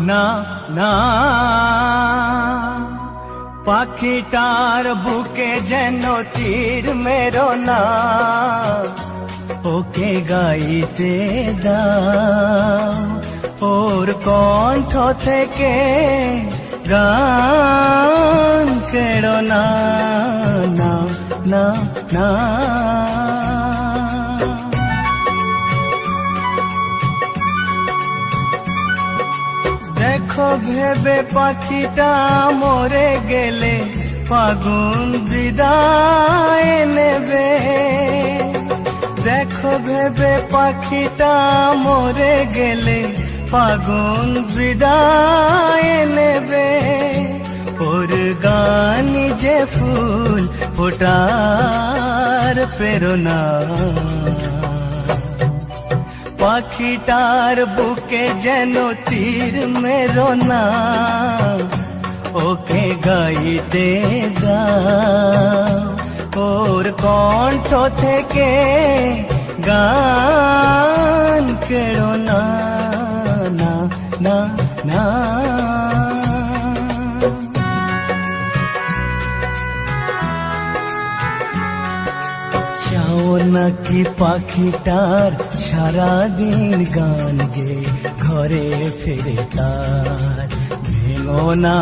না না পাখিটার বুকে যেন তীর মেরো না, ওকে গাইতে দাও, ওর কণ্ঠ থেকে গান কেড়ো না, না না না। দেখো ভেবে পাখিটা মরে গেলে ফাগুন বিদায় নেবে, দেখো ভেবে পাখিটা মরে গেলে ফাগুন বিদায় নেবে, ওর গান যে ফুল ফোটার প্রেরণা, পাখিটার বুকে যেন তীর মেরো না, ওকে গাইতে দাও, ওর কণ্ঠ থেকে গান কেড়ো না, না না না। চাও নাকি পাখিটার সারাদিন গান গে ঘরে ফিরে তার ভেঙো না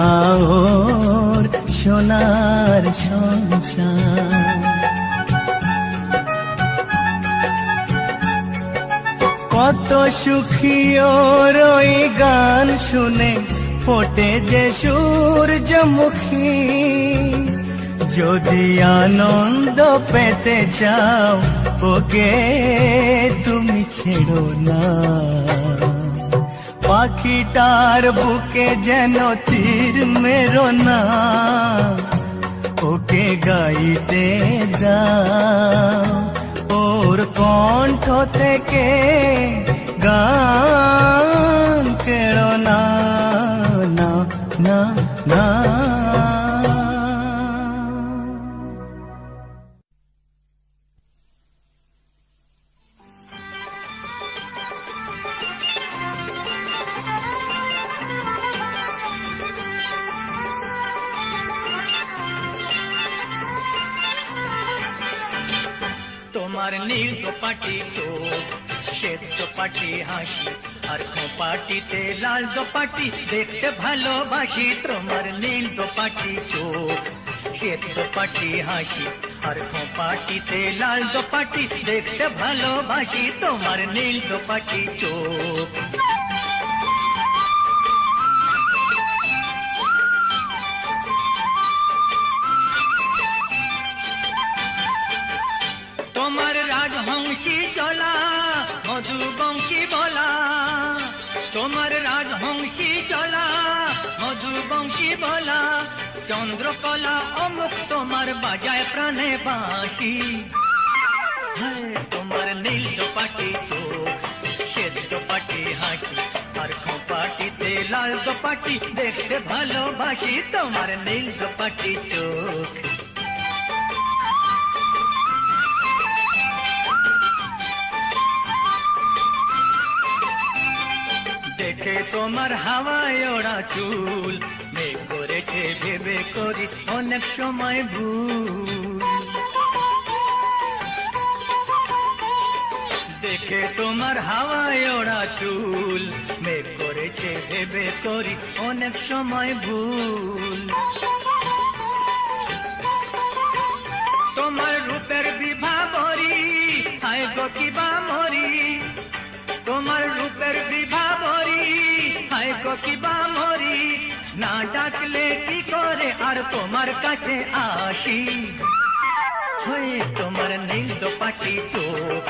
ওর সোনার সংসার। কত সুখী ওর ওই গান শুনে ফোটে যে সূর্যমুখী, যদি আনন্দ পেতে চাও ওকে তুমি ছেড়ো না, পাখিটার বুকে যেন তীর মেরো না, ওকে গাইতে দাও, ওর কণ্ঠ থেকে গান কেড়ো না, না না না। তোমার নীল দোপাটি চোখ, শ্বেত দোপাটি হাসি, আর খোপাটিতে লাল দোপাটি দেখতে ভালোবাসি। তোমার নীল দোপাটি চোখ, শ্বেত দোপাটি হাসি, আর খোপাটিতে লাল দোপাটি দেখতে ভালোবাসি। তোমার নীল দোপাটি চোখ। তোমার রাজহংসী চলা, মধুবংশী বলা, তোমার রাজহংসী চলা, মধুবংশী বলা, চন্দ্রকলা অমুক তোমার বাজায় প্রাণে বাঁশি। তোমার নীল দোপাটি চোখ, শ্বেত দোপাটি হাসি, আর খোপাটিতে লাল দোপাটি দেখতে ভালোবাসি। তোমার নীল দোপাটি চোখ। দেখে তোমার হাওয়ায় ওড়া চুল, মেঘ করেছে ভেবে করি অনেক সময় ভুল। দেখে তোমার হাওয়ায় ওড়া চুল, মেঘ করেছে ভেবে করি অনেক সময় ভুল। তোমার রূপের বিভা মরি, হায় গো কিবা মরি, তোমার রূপের বিভা মরি, হায় গো কিবা মরি, না ডাকলে কি করে আর তোমার কাছে আসি। হয়ে তোমার নীল দোপাটি চোখ,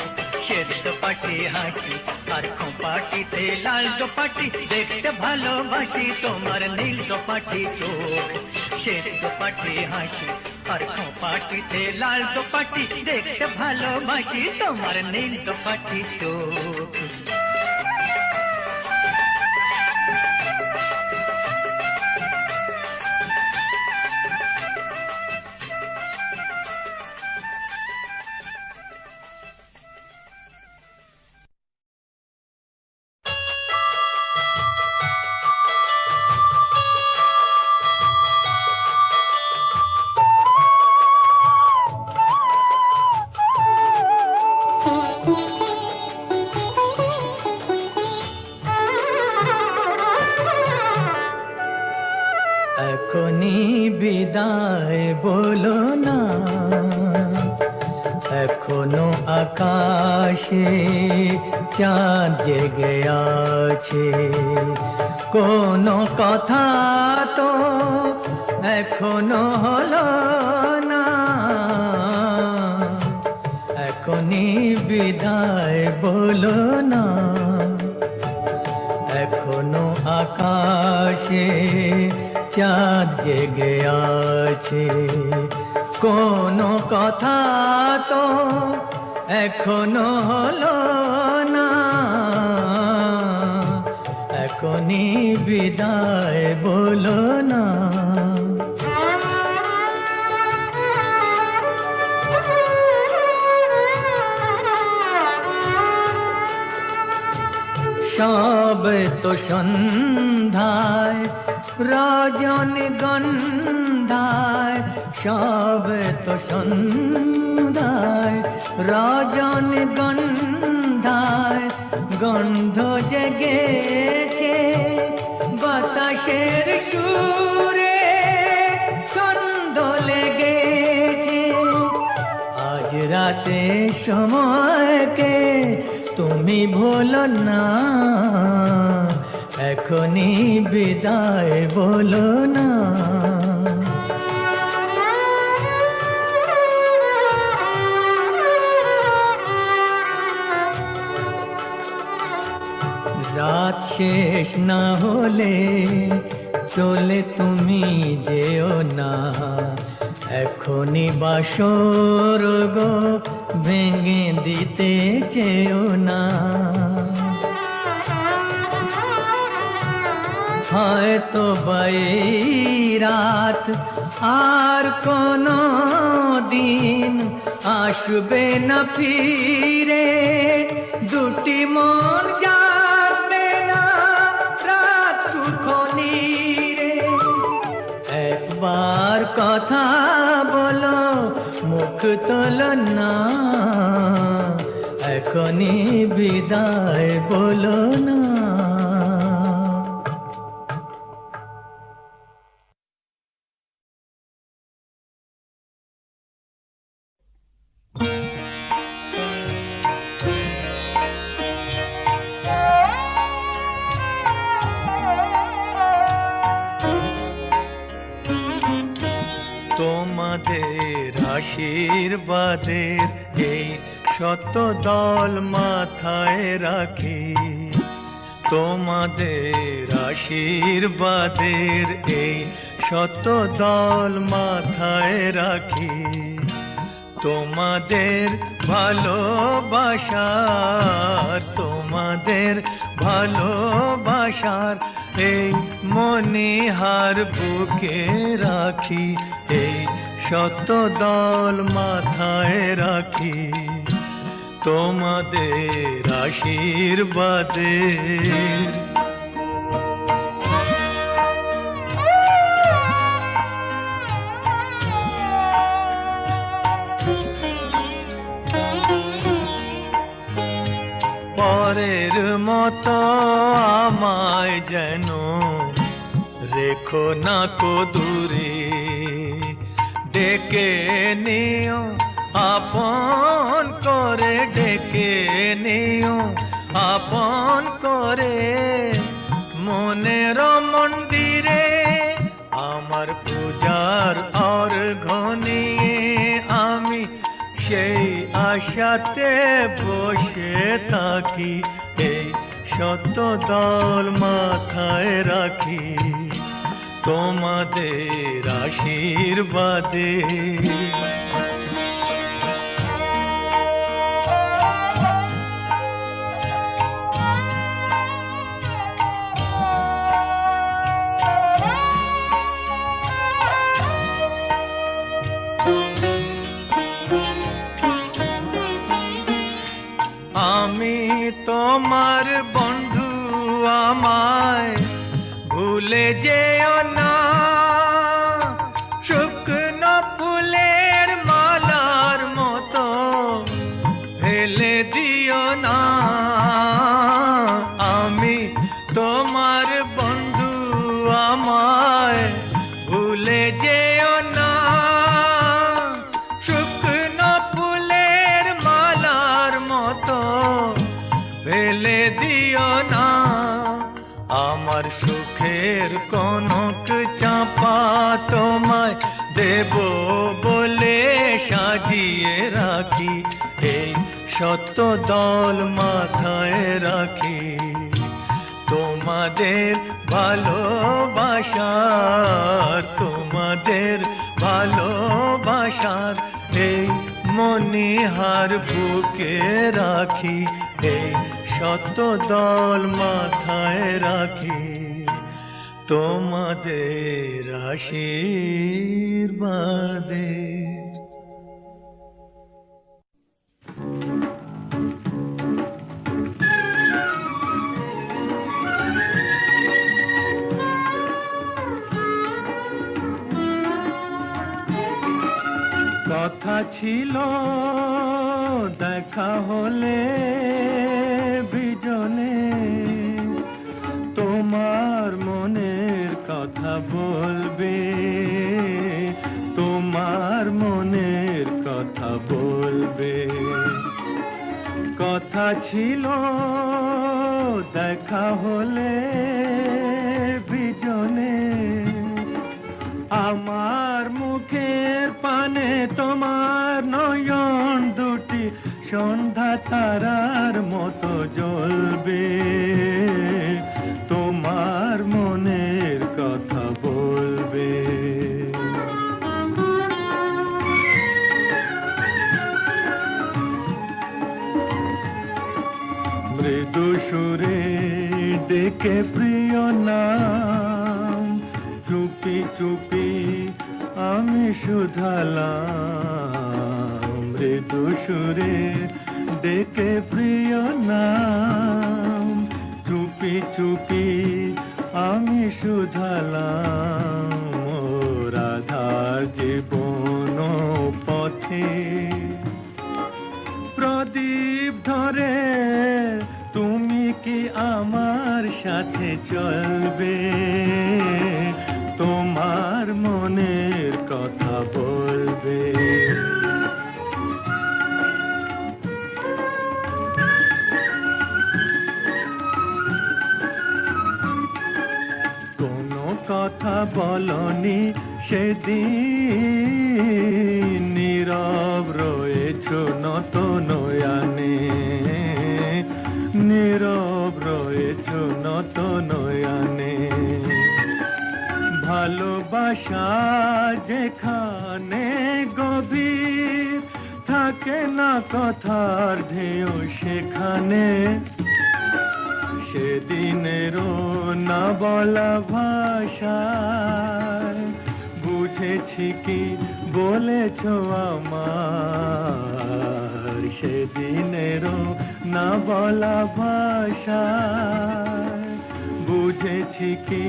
শ্বেত দোপাটি হাসি, আর খোপাটিতে লাল দোপাটি দেখতে ভালোবাসি। তোমার নীল দোপাটি চোখ, শ্বেত দোপাটি হাসি, আর খোপাটিতে লাল দোপাটি দেখতে ভালোবাসি। তোমার নীল দোপাটি চোখ। বিদায় বলো না। এখনো আকাশে চাঁদ জেগে আছে, কোনো কথা তো এখনো হলো না। এখনই বিদায় বলো না। এখনো আকাশে চাঁদ জেগে আছে, কোনো কথা তো এখনো হলো না। এখনই বিদায় বলো না। সব তো সন্ধ্যায় রজনীগন্ধায়, সব তো সন্ধ্যায় রজনীগন্ধায় গন্ধ জেগেছে বাতাসের সুরে, ছন্দ লেগেছে। আজ রাতে সময়কে তুমি ভুলো না। এখনই বিদায় বলো না। রাত শেষ না হলে চলে তুমি যেও না। এখনই বাসর গো ভেঙে দিতে চেও না। হয়তো বাই রাত আর কোনো দিন আসবে না ফিরে, দুটি মন যাবে না রাত সুখ নীরে। একবার কথা বলো মুখ তোলো না। এখনই বিদায় বলো না। তোমাদের আশীর্বাদের এই শত দল মাথায় রাখি, তোমাদের আশীর্বাদের এই শত দল মাথায় রাখি। তোমাদের ভালোবাসার, তোমাদের ভালোবাসার এই মনিহার বুকে রাখি, এই শত দল মাথায় রাখি। তোমাদের আশীর্বাদের পরের মতো আমায় যেন রেখো না কো দূরে, ডেকে নিও আপন করে, ডেকে নিও আপন করে মনের মন্দিরে। আমার পূজার অর্ঘ্য নিয়ে আমি সেই আশাতে বসে থাকি, এই শত দল মাথায় রাখি। তোমাদের আশীর্বাদে আমি তোমার বন্ধু, আমায় ভুলে যেও না। শুকনো ফুলের মালার মতো ফেলে দিও না। আমি তোমার বন্ধু, আমায় ভুলে যেও না। সুখের কনক চাপা তোমায় দেব বলে সাজিয়ে রাখি, এই সত্য দল মাথায় রাখি। তোমাদের ভালোবাসার, তোমাদের ভালোবাসার এই মনিহার বুকে রাখি, এই সত্য দল মাথায় রাখি। তোমাদের আশীর্বাদে। কথা ছিল দেখা হলে বিজনে, তোমার মনের কথা বলবে, তোমার মনের কথা বলবে। কথা ছিল দেখা হলে বিজনে, আমার মুখের পানে তোমার নয়ন দুটি সন্ধ্যা তারার মতো জ্বলবে, তোমার মনের কথা বলবে। মৃদু সুরে ডেকে প্রিয় নাম, চুপি চুপি আমি শুধালাম। মৃদু সুরে ডেকে প্রিয় নাম, চুপি চুপি আমি শুধালাম। ও রাধার জীবন পথে প্রদীপ ধরে তুমি কি আমার সাথে চলবে, তোমার মনের কথা বলবে। কোনো কথা বলনি সেদিন, নীরব রয়েছ নত নয়নে, নীরব রয়েছ নত নয়নে। ভালোবাসা যেখানে গভীর, থাকে না কথার ঢেউ সেখানে। সেদিনেরও না বলা ভাষায় বুঝেছি কি বলেছ আমার। সেদিনেরও না বলা ভাষায় বুঝেছি কি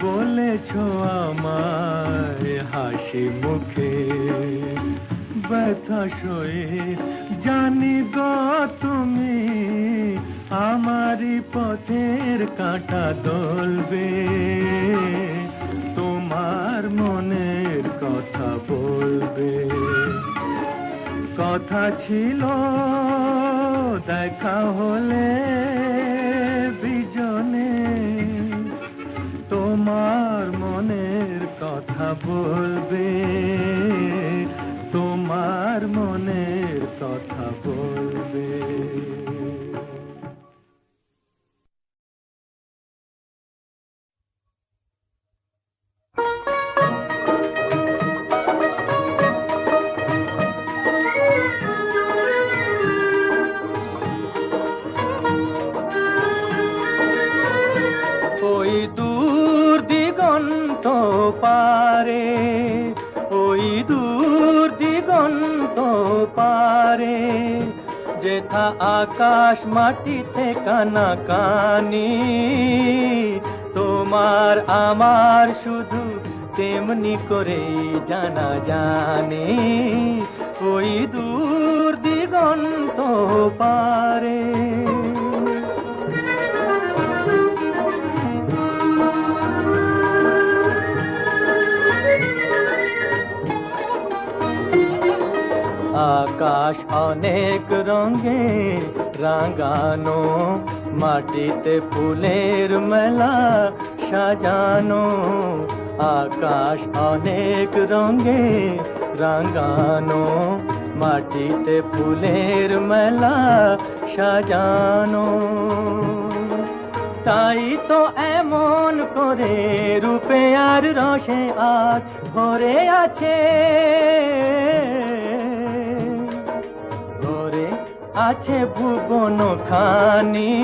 বলেছ আমায়। হাসি মুখে ব্যথা সয়ে জানি গো তুমি আমারই পথের কাঁটা দলবে, তোমার মনের কথা বলবে। কথা ছিল দেখা হলে বিজনে, তোমার মনের কথা বলবে, তোমার মনের কথা বলবে। ওই দূর দিগন্ত পারে, ওই দূর দিগন্ত পারে, যেথা আকাশ মাটিতে কানাকানি, তোমার আমার শুধু তেমনি করেই জানা জানি। ওই দূর দিগন্ত পারে। আকাশ অনেক রঙে রাঙানো, মাটিতে ফুলের মেলা সাজানো, আকাশ অনেক রঙে রাঙানো, মাটিতে ফুলের মেলা সাজানো। তাই তো এমন করে রূপে আর রসে আজ ভরে আছে, ভরে আছে ভুবন খানি।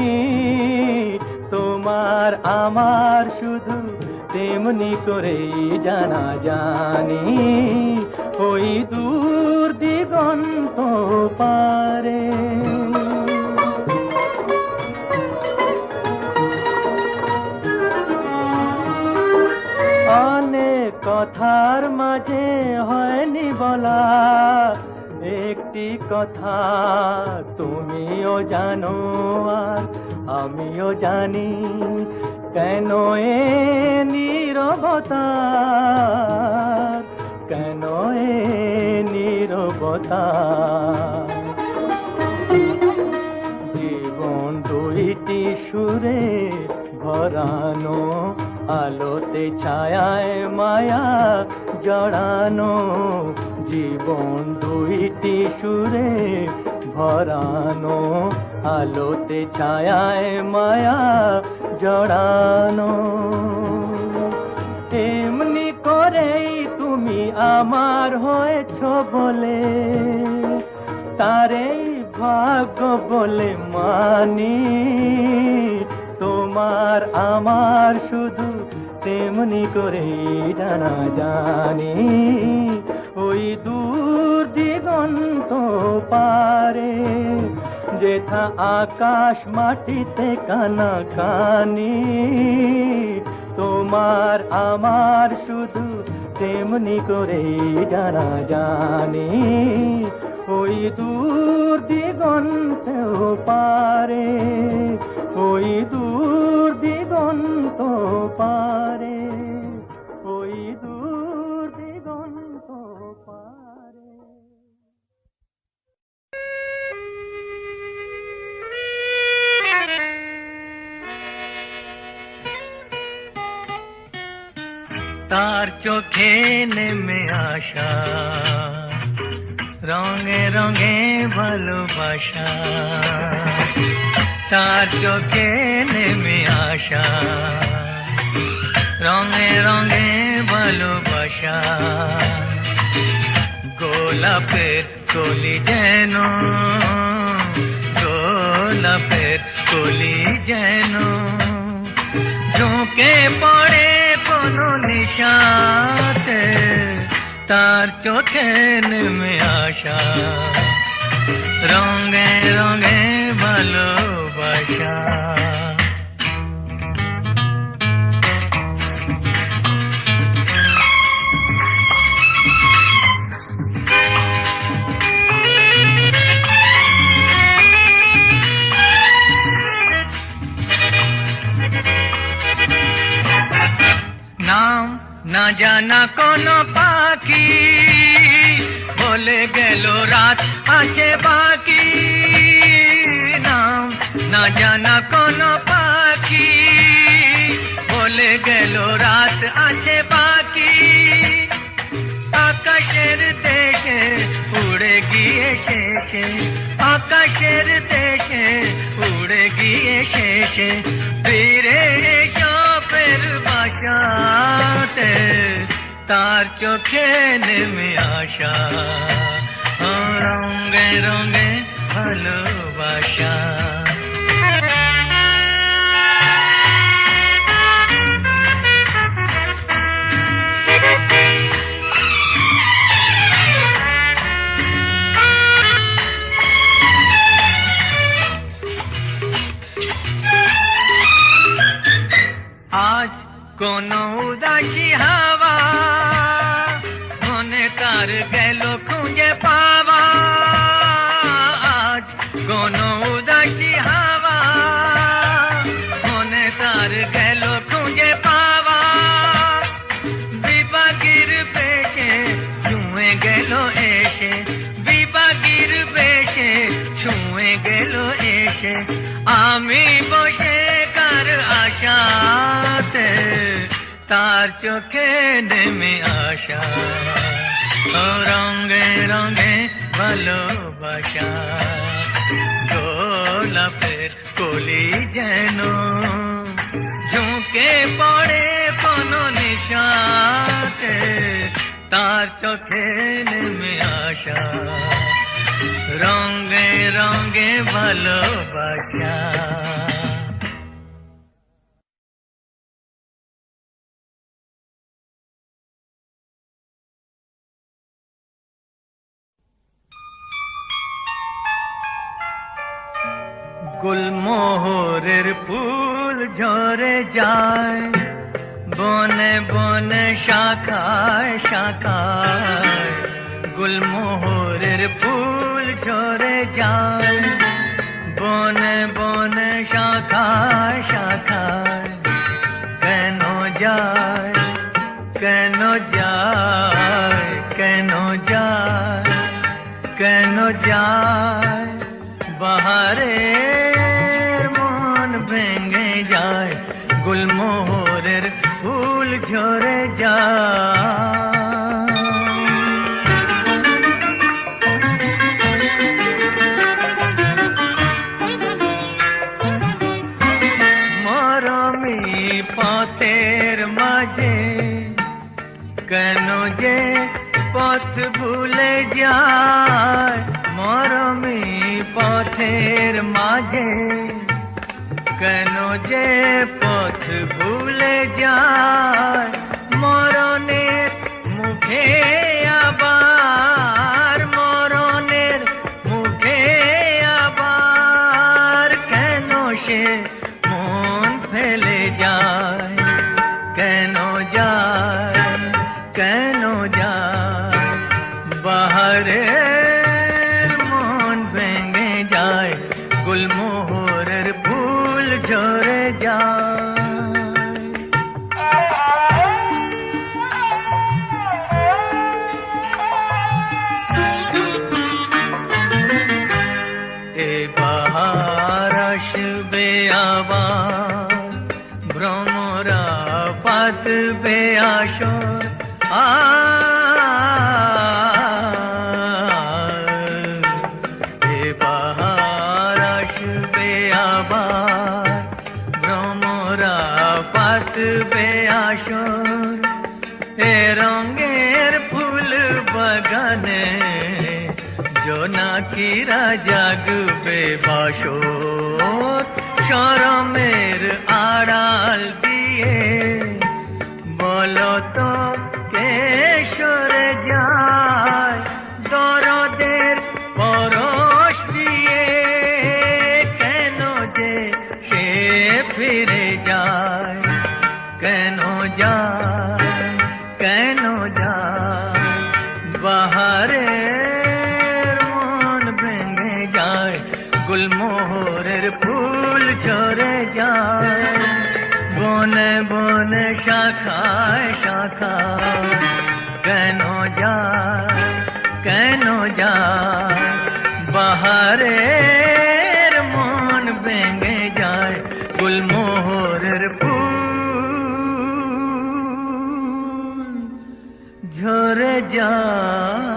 তোমার আমার শুধু তেমনি করেই জানা জানি, ওই দূর দিগন্ত পারে। অনেক কথার মাঝে হয়নি বলা একটি কথা, তুমিও জানো আর আমিও জানি, কেন এ নীরবতা, কেন এ নীরবতা। জীবন দুইটি সুরে ভরানো, আলোতে ছায়ায় মায়া জড়ানো। জীবন দুইটি সুরে ভরানো, আলোতে ছায়ায় মায়া জড়ানো। এমনি করেই তুমি আমার হয়েছ বলে, তারেই ভাগ্য বলে মানি। তোমার আমার শুধু তেমনি করেই জানা জানি, ওই দূর দিগন্ত পারে। যেথা আকাশ মাটিতে কানাকানি, তোমার আমার শুধু তেমনি করেই জানা জানি, ওই দূর দিগন্ত পারে, ওই দূর দিগন্ত পারে, ওই দূর দিগন্ত পারে। তার চোখে নেমে আসা রঙে রঙে ভালোবাসা, তার চোখে নেমে আসা রঙে রঙে ভালোবাসা। গোলাপের কলি যেন, গোলাপের কলি যেন ঝুঁকে পড়ে কোনো নিশাতে, তার চোখে নেমে আসা রঙে রঙে ভালোবাসা। নাম না জানা কোন পাখি বলে গেল রাত আছে বাকি, নাম না জানা কোন পাখি বলে গেল রাত আছে বাকি। আকাশের দেশে উড়ে গিয়ে শেষে, আকাশের দেশে উড়ে গিয়ে শেষে ফিরে এসো ফের বাসাতে, তার চোখে নেমে আসা রঙে রঙে ভালোবাসা। আজ কোন উদাসী হাওয়া মনে তার গেল খুঁজে পাওয়া, আজ কোন উদাসী হাওয়া মনে তার গেল খুঁজে পাওয়া। বিপাগীর বেশে ছুঁয়ে গেল এসে, বিপাগীর বেশে ছুঁয়ে গেল এসে, আমি বসে কার আশা নেশাতে তার চোখে নেমে আসা রঙে রঙে ভালোবাসা গোলাপের কলি যেন ঝুঁকে পড়ে কোনো নেশাতে তার চোখে নেমে আসা রঙে রঙে ভালোবাসা গুলমোহরের ফুল ঝরে যায় বনে বনে শাখায় শাখায় গুলমোহরের ফুল ঝরে যায় বনে বনে শাখায় শাখায় কেন যায় কেন যায় কেন যায় কেন যায় বাহারের মন ভেঙে যায় গুলমোহরের ফুল ঝরে যায় মরমি পথের মাঝে কেন যে পথ ভুলে যায় মরমি পথের মাঝে কেন যে পথ ভুলে যায় মরণের মুখে আবার মরণের মুখে আবার কেন সে মন ফেলে যায় কেন যায় কেন যায় বাহারে গুলমোহরের ফুল ঝরে যায় এ বাহার আসবে আবার ভ্রমরা পাতবে আসর পাতবে আসর এ রঙের ফুল বাগানে জোনাকিরা জাগবে বাসর শরমের আড়াল দিয়ে বলো তো কে সরে যায় দরদের পরশ দিয়ে কেন যে সে ফিরে যায় কেন যায় কেন যায় বাহারের মন ভেঙে যায় গুলমোহরের ফুল ঝরে যায় বনে বনে শাখায় শাখায় কেন যায় বাহারের মন ভেঙে যায় গুলমোহরের ফুল ঝরে যায়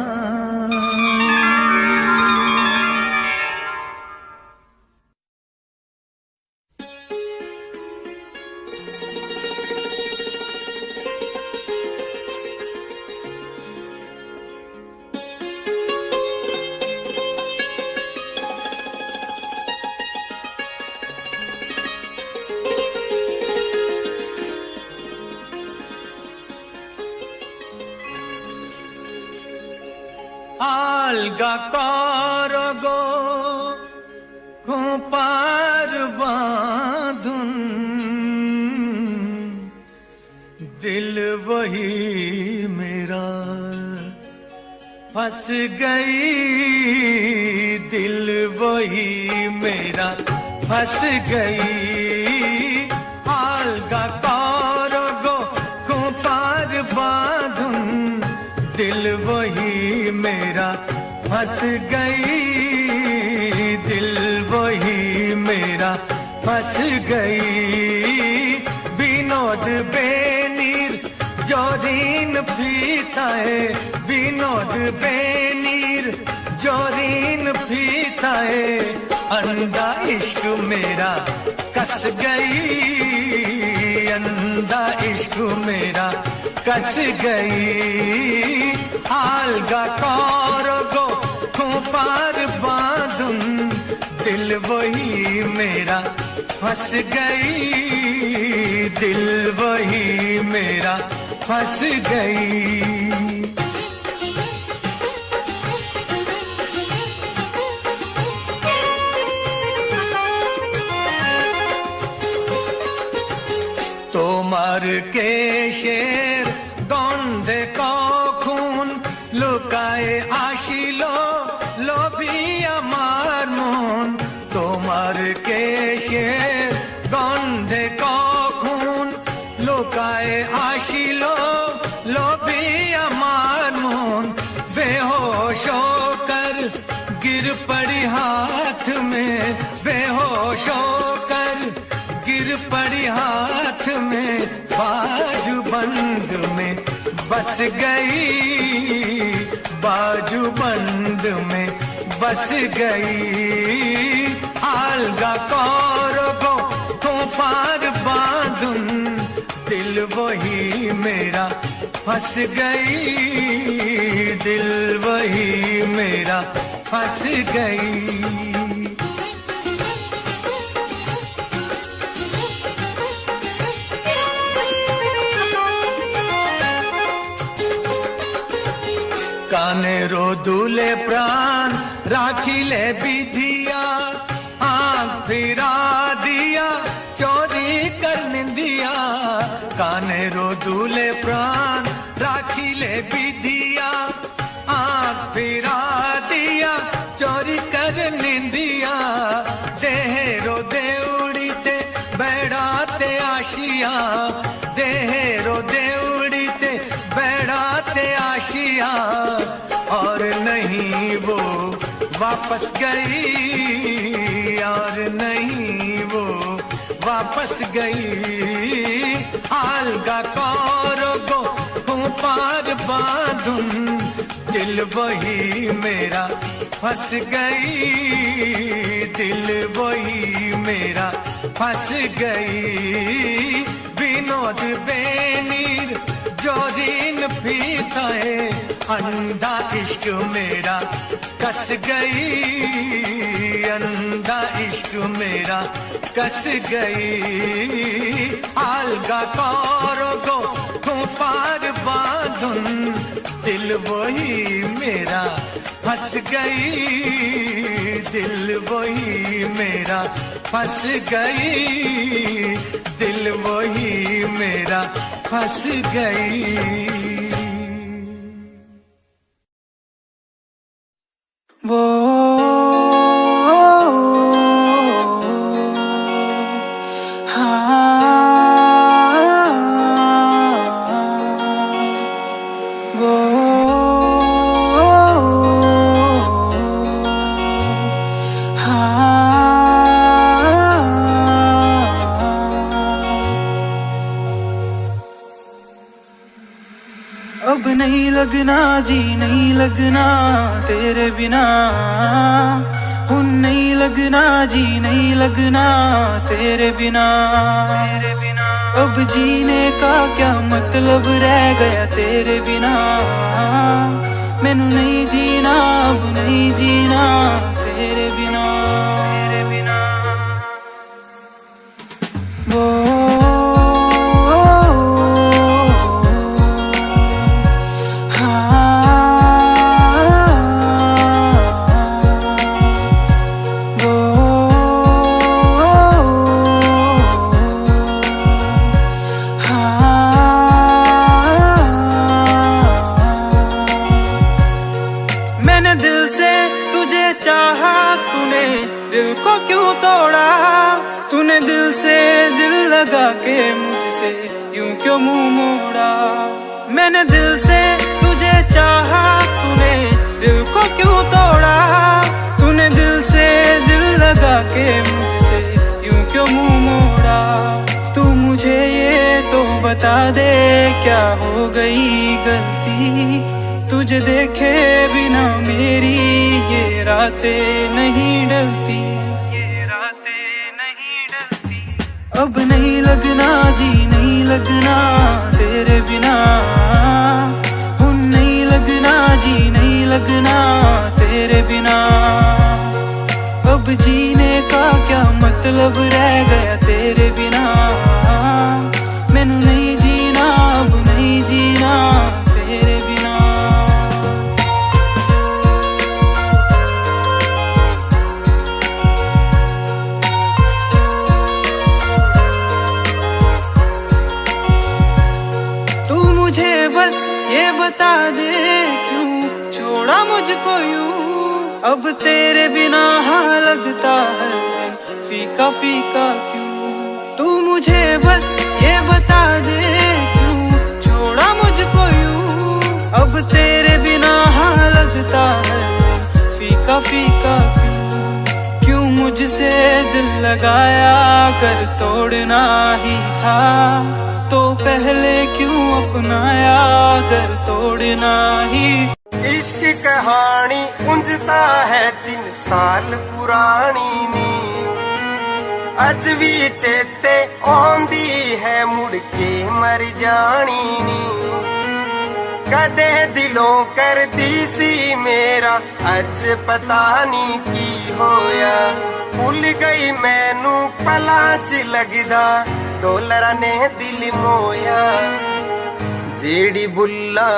আলগা কর গো খোপার বাঁধুন दिल वही मेरा फंस गई दिल वही मेरा फंस गई आलगा करो गो खो पार बांधूं दिल वही मेरा फंस गई दिल वही मेरा फंस गई विनोद बेनीर जोरीन फीताए, विनोद बेनीर जोरीन फीताए, अंधा इश्क मेरा कस गई, अंधा इश्क मेरा कस गई, आलगा कौरगो पार बांधुन, दिल वही मेरा फंस गई, दिल वही मेरा फंस गई। तो मर के शेर गोंदे को खून लुकाए आशिलो लोभी अमार मुन, तो मर के शेर गोंदे को खून लुकाए आशिलो लोभी अमार मुन, बेहोश होकर गिर पड़ी हाथ में, बेहोश होकर गिर पड़ी हाथ में, बाजू बंद में बस गई, बाजू बंद में बस गई, आलगा कौरगो को पार बांधुन, दिल वही मेरा फंस गई, दिल वही मेरा फंस गई। काने रो दूले प्राण राखिले विधिया, आंख फिरा दिया चोरी कर निंदिया, काने रो दूले प्राण राखिले विधिया, आंख फिरा दिया चोरी कर निंदिया, देहरो देउड़ी ते बैठाते आशिया, देहरो देउड़ी ते बैठाते आशिया, और नहीं वो वापस गई, और नहीं वो वापस गई, आलगा कौरगो पार बांधुन, दिल वही मेरा फंस गई, दिल वही मेरा फंस गई, विनोद बेनीर जोरीन फीताए, अंधा इश्क मेरा कस गई, अंधा इश्क मेरा कस गई, आलगा कौरगो पार बांधुन, दिल वही मेरा फंस गई, दिल वही मेरा फंस गई, दिल वही मेरा फंस गई। वो अब नहीं लगना जी, नहीं लगना तेरे बिना, उन नहीं लगना जी, नहीं लगना तेरे बिना, अब जीने का क्या मतलब रह गया तेरे बिना, मैनू नहीं जीना, अब नहीं जीना तेरे बिना, तेरे बिना। वो दिल को क्यों तोड़ा तूने, दिल से दिल लगा के मुझसे यूं क्यों मुंह मोड़ा, मैंने दिल से तुझे चाहा, तूने दिल को क्यों तोड़ा, तूने दिल से दिल लगा के मुझसे यूं क्यों मुंह मोड़ा, तू मुझे ये तो क्या हो गई गलती, तुझे देखे बिना मेरी ये रातें नहीं डलती, ये रातें नहीं डलती। अब नहीं लगना जी नहीं लगना तेरे बिना, नहीं लगना जी नहीं लगना तेरे बिना। अब जीने का क्या मतलब रह गया तेरे बिना, मैनू नहीं जीना अब नहीं जीना तेरे बिना। तू मुझे बस ये बता दे क्यों छोड़ा मुझको यूं, अब तेरे बिना हाँ लगता है दिन फीका फीका क्यों। तू मुझे बस ये बता दे क्यों छोड़ा मुझको यूं, अब तेरे बिना हाँ लगता है दिन फीका फीका क्यों। क्यों मुझसे दिल लगाया कर तोड़ना ही था, तो पहले क्यों अपनाया कर तोड़ना ही। इश्क कहानी उंजता है 3 साल पुरानी नी, अज भी चेते आंदी है मुड़ के मर जानी नी। कदे दिलों कर दी सी मेरा अज पता नहीं की होया, भुल गई मैनू पला च लगदा डॉलर ने दिल मोया। जेड़ी बुल्ला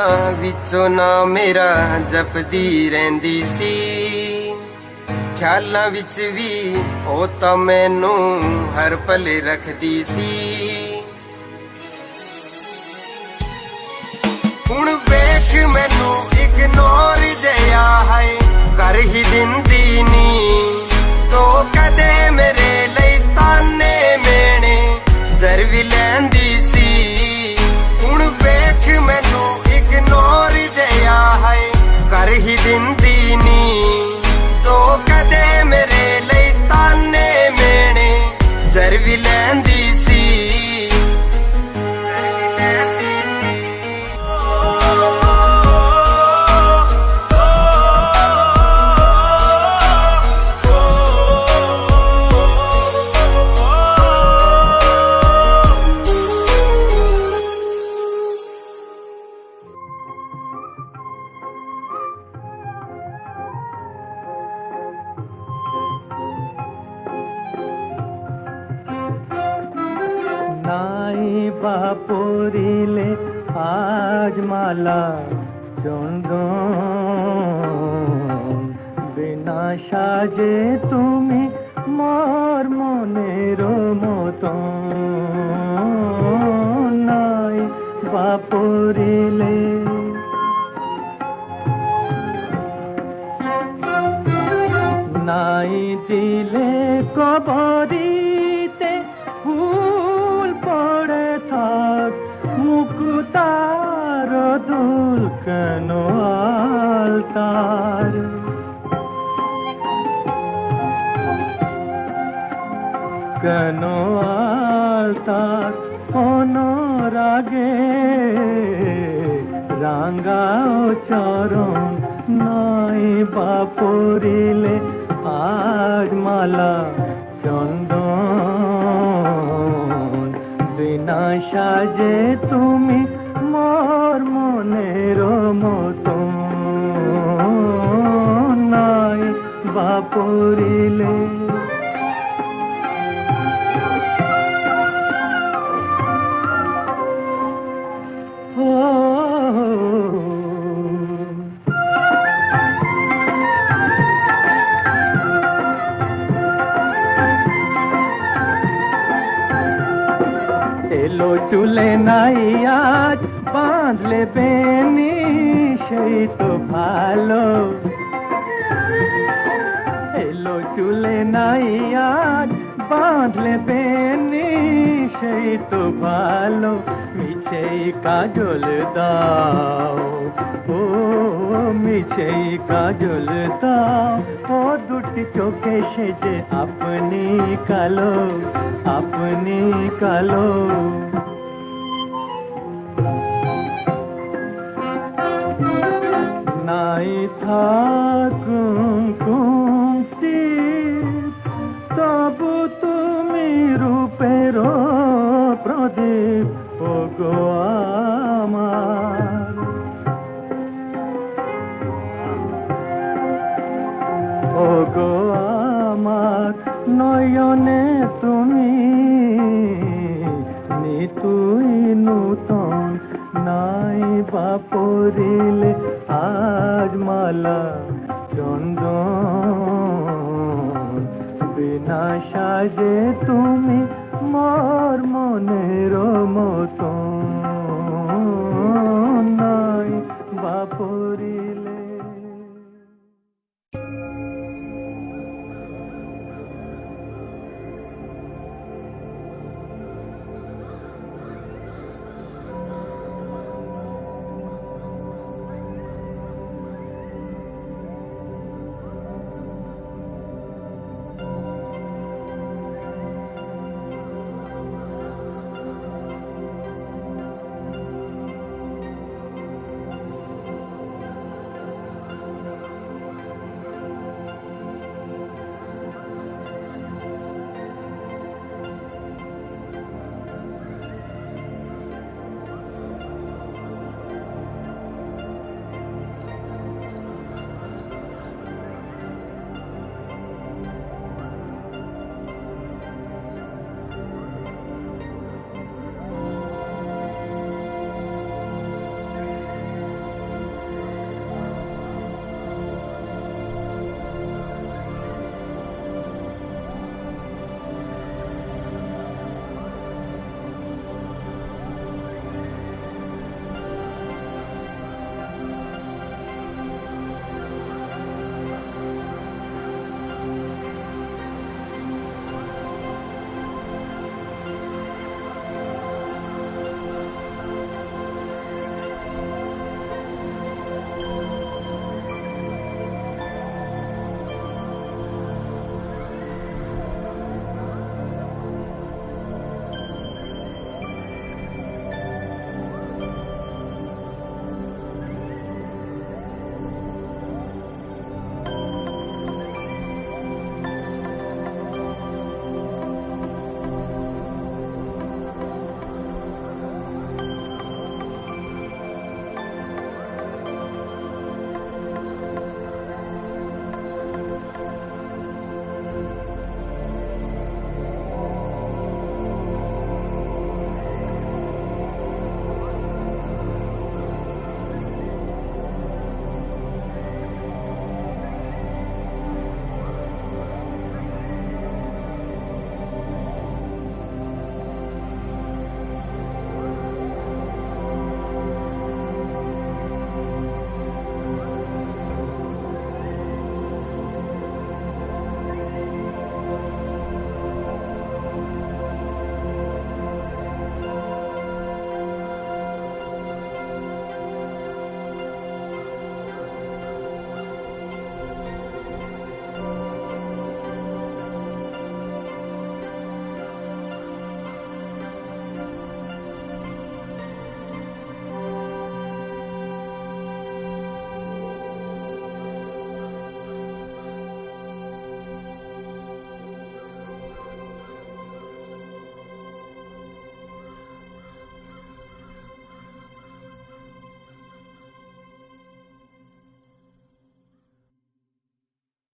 विचों ना मेरा जपदी रहंदी सी, ख्यालां विच भी ओ तां मैनू हर पल रखदी सी। हुण वेख मैनू इग्नोर जया है कर ही दिंदी नी, तो कदे मेरे लई ताने मेने जर भी लैंदी सी। हुण वेख मैनू इग्नोर जया है कर ही दिंदी नी, तो कदे मेरे लई ताने मेने जर भी लैंदी सी। नाई बापुरिले आज माला चंदन, बिना साजे तुमी मोर मनेर मतन। नाई बापुरिले नाई दिले कबरीते फूल पड़े थाक मुकुतार दुल केनो आलतार। केनो आलतार अनुरागे रांगाओ चरण, नाई बापुरिले आज माला चंदन, बिना साजे तुमी मोर मनेर मतन। नाई बापुरिले এলো চুলে নাই আজ বাঁধলে বেনি সেই তো ভালো। এলো চুলে নাই আজ বাঁধলে বেনি সেই তো ভালো। মিছেই কাজল দাও ও মিছেই কাজল দাও, ও দুটি চোখে সেজে আপনি কালো আপনি কালো। নাই থাকুম কুঞ্চিত, তবু তুমি রূপের প্রদীপ ওগো আমার। ওগো আমার নয়নে তুমি নিতুই নূতন, নাই বা পরিলে আজ মালা চন্দন, বিনা সাজে তুমি মোর মনের মতন, নাই বা পরিলে